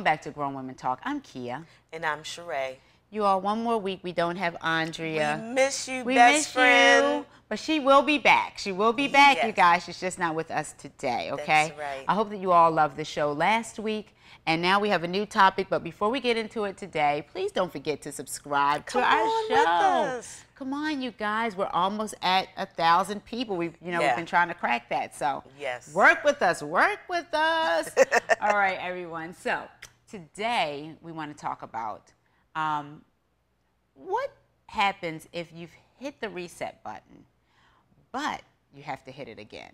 Welcome back to Grown Women Talk. I'm Kia. And I'm Sheree. You all, one more week we don't have Andrea. We miss you, we best miss friend. You, but she will be back. She will be back, yes. you guys. She's just not with us today, okay? That's right. I hope that you all loved the show last week. And now we have a new topic, but before we get into it today, please don't forget to subscribe to our show. With us. Come on, you guys. We're almost at 1,000 people. We've been trying to crack that. So yes. Work with us. Work with us. All right, everyone. So today we want to talk about what happens if you've hit the reset button, but you have to hit it again.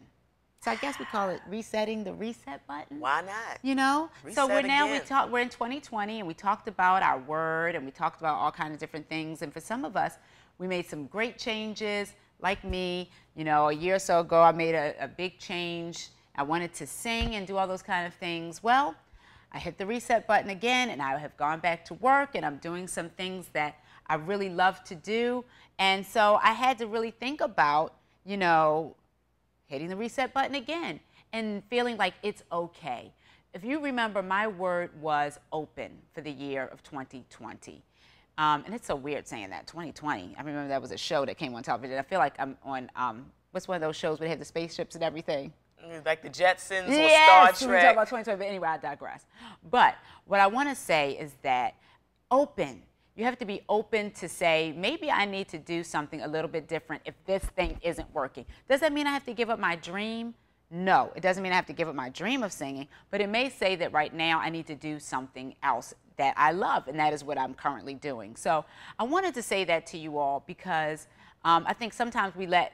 So I guess we call it resetting the reset button. Why not? You know? Reset so we're again. We're in 2020 and we talked about our word and we talked about all kinds of different things. And for some of us, we made some great changes. Like me, a year or so ago, I made a big change. I wanted to sing and do all those kind of things. Well, I hit the reset button again and I have gone back to work and I'm doing some things that I really love to do. And so I had to really think about, hitting the reset button again and feeling like it's okay. If you remember, my word was open for the year of 2020. And it's so weird saying that, 2020. I remember that was a show that came on television. I feel like I'm on, what's one of those shows where they have the spaceships and everything? Like the Jetsons or yes, Star we talk Trek. about 2020, but anyway, I digress. But what I want to say is that open. You have to be open to say, maybe I need to do something a little bit different if this thing isn't working. Does that mean I have to give up my dream? No, it doesn't mean I have to give up my dream of singing, but it may say that right now I need to do something else that I love, and that is what I'm currently doing. So I wanted to say that to you all because I think sometimes we let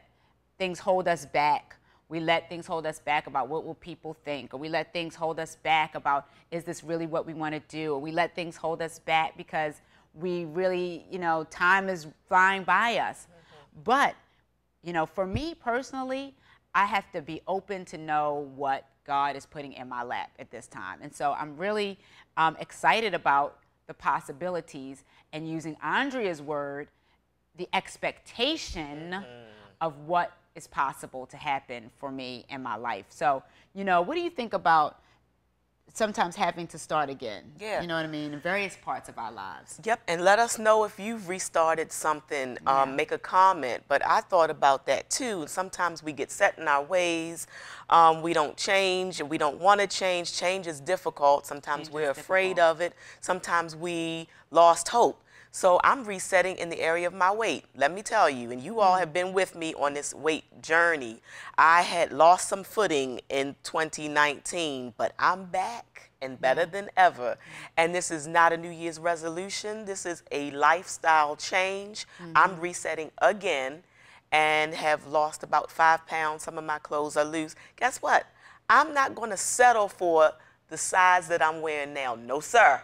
things hold us back. We let things hold us back about what will people think, or we let things hold us back about, is this really what we want to do? Or we let things hold us back because we really, time is flying by us. Mm-hmm. But, for me personally, I have to be open to know what God is putting in my lap at this time. And so I'm really excited about the possibilities and using Andrea's word, the expectation of what is possible to happen for me in my life. So, what do you think about sometimes having to start again? Yeah. You know what I mean? In various parts of our lives. Yep, and let us know if you've restarted something. Make a comment. But I thought about that too. Sometimes we get set in our ways. We don't change, and we don't want to change. Change is difficult. Sometimes we're afraid of it. Sometimes we lost hope. So I'm resetting in the area of my weight. Let me tell you, and you all have been with me on this weight journey. I had lost some footing in 2019, but I'm back and better than ever. And this is not a New Year's resolution. This is a lifestyle change. I'm resetting again and have lost about 5 pounds. Some of my clothes are loose. Guess what? I'm not going to settle for the size that I'm wearing now. No, sir.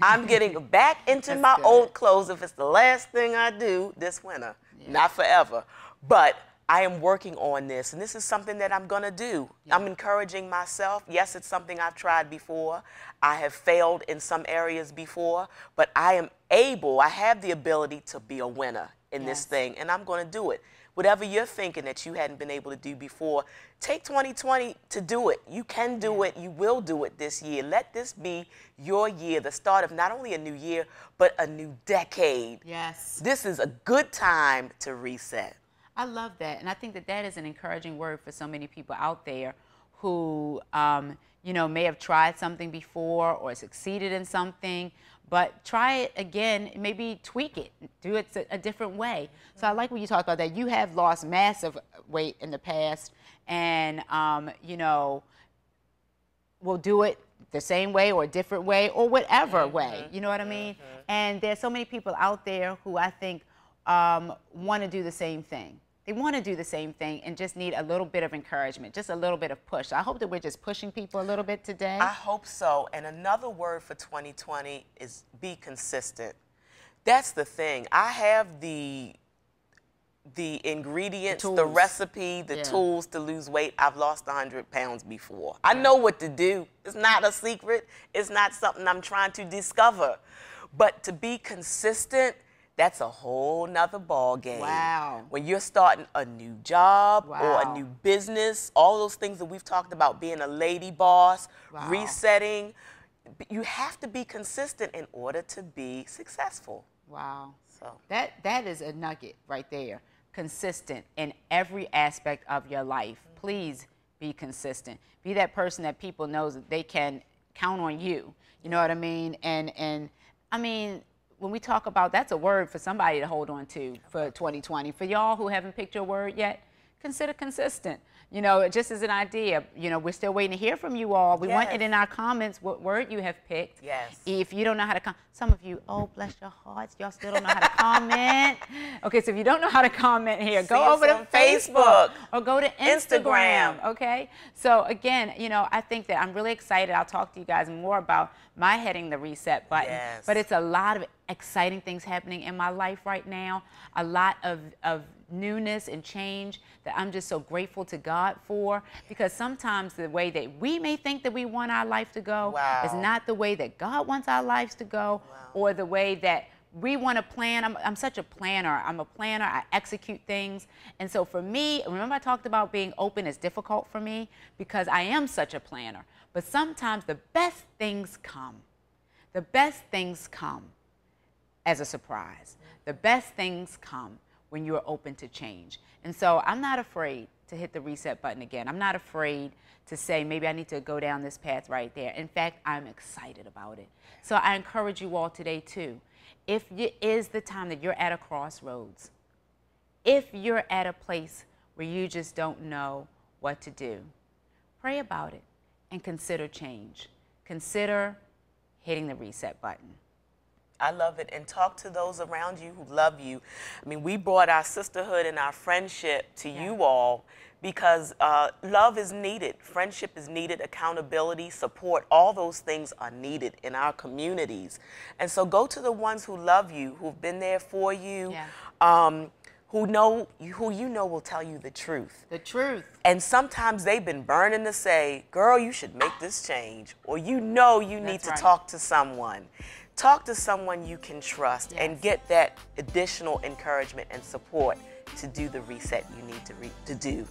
I'm getting back into my old clothes if it's the last thing I do this winter. Yeah. Not forever. But I am working on this, and this is something that I'm going to do. Yeah. I'm encouraging myself. Yes, it's something I've tried before. I have failed in some areas before, but I have the ability to be a winner in this thing, and I'm going to do it. Whatever you're thinking that you hadn't been able to do before, take 2020 to do it. You can do it. You will do it this year. Let this be your year, the start of not only a new year, but a new decade. Yes. This is a good time to reset. I love that. And I think that that is an encouraging word for so many people out there who, may have tried something before or succeeded in something, but try it again, maybe tweak it, do it a different way. So I like when you talk about that. You have lost massive weight in the past and, will do it the same way or a different way or whatever way, you know what I mean? And there's so many people out there who I think want to do the same thing. They want to do the same thing and just need a little bit of encouragement, just a little bit of push. I hope that we're just pushing people a little bit today. I hope so. And another word for 2020 is be consistent. That's the thing. I have the ingredients, the recipe, the tools to lose weight. I've lost 100 pounds before. I know what to do. It's not a secret. It's not something I'm trying to discover. But to be consistent, that's a whole nother ball game. Wow. When you're starting a new job or a new business, all those things that we've talked about, being a lady boss, resetting, you have to be consistent in order to be successful. Wow. So That is a nugget right there. Consistent in every aspect of your life. Please be consistent. Be that person that people know that they can count on you. You know what I mean? And I mean, when we talk about, that's a word for somebody to hold on to for 2020. For y'all who haven't picked your word yet, consider consistent. You know, just as an idea, you know, we're still waiting to hear from you all. We want it in our comments what word you have picked. Yes. If you don't know how to some of you, oh, bless your hearts, y'all still don't know how to comment. Okay, so if you don't know how to comment here, go over to Facebook or go to Instagram. Okay? So again, you know, I think that I'm really excited. I'll talk to you guys more about my hitting the reset button. Yes. But it's a lot of exciting things happening in my life right now. A lot of newness and change that I'm just so grateful to God for, because sometimes the way that we may think that we want our life to go is not the way that God wants our lives to go, or the way that we want to plan. I'm such a planner. I'm a planner. I execute things. And so for me, remember I talked about being open is difficult for me because I am such a planner. But sometimes the best things come. The best things come as a surprise. The best things come when you're open to change. And so I'm not afraid to hit the reset button again. I'm not afraid to say maybe I need to go down this path right there. In fact, I'm excited about it. So I encourage you all today too. If it is the time that you're at a crossroads, if you're at a place where you just don't know what to do, pray about it and consider change. Consider hitting the reset button. I love it. And talk to those around you who love you. I mean, we brought our sisterhood and our friendship to you all because love is needed. Friendship is needed. Accountability, support, all those things are needed in our communities. And so go to the ones who love you, who've been there for you, who you know will tell you the truth. The truth. And sometimes they've been burning to say, girl, you should make this change. Or you know you need to talk to someone. Talk to someone you can trust and get that additional encouragement and support to do the reset you need to do.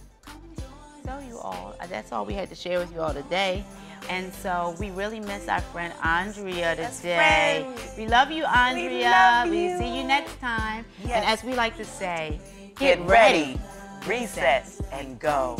So you all, that's all we had to share with you all today. And so we really miss our friend Andrea today. We love you, Andrea. We see you next time. And as we like to say, get ready, reset, and go.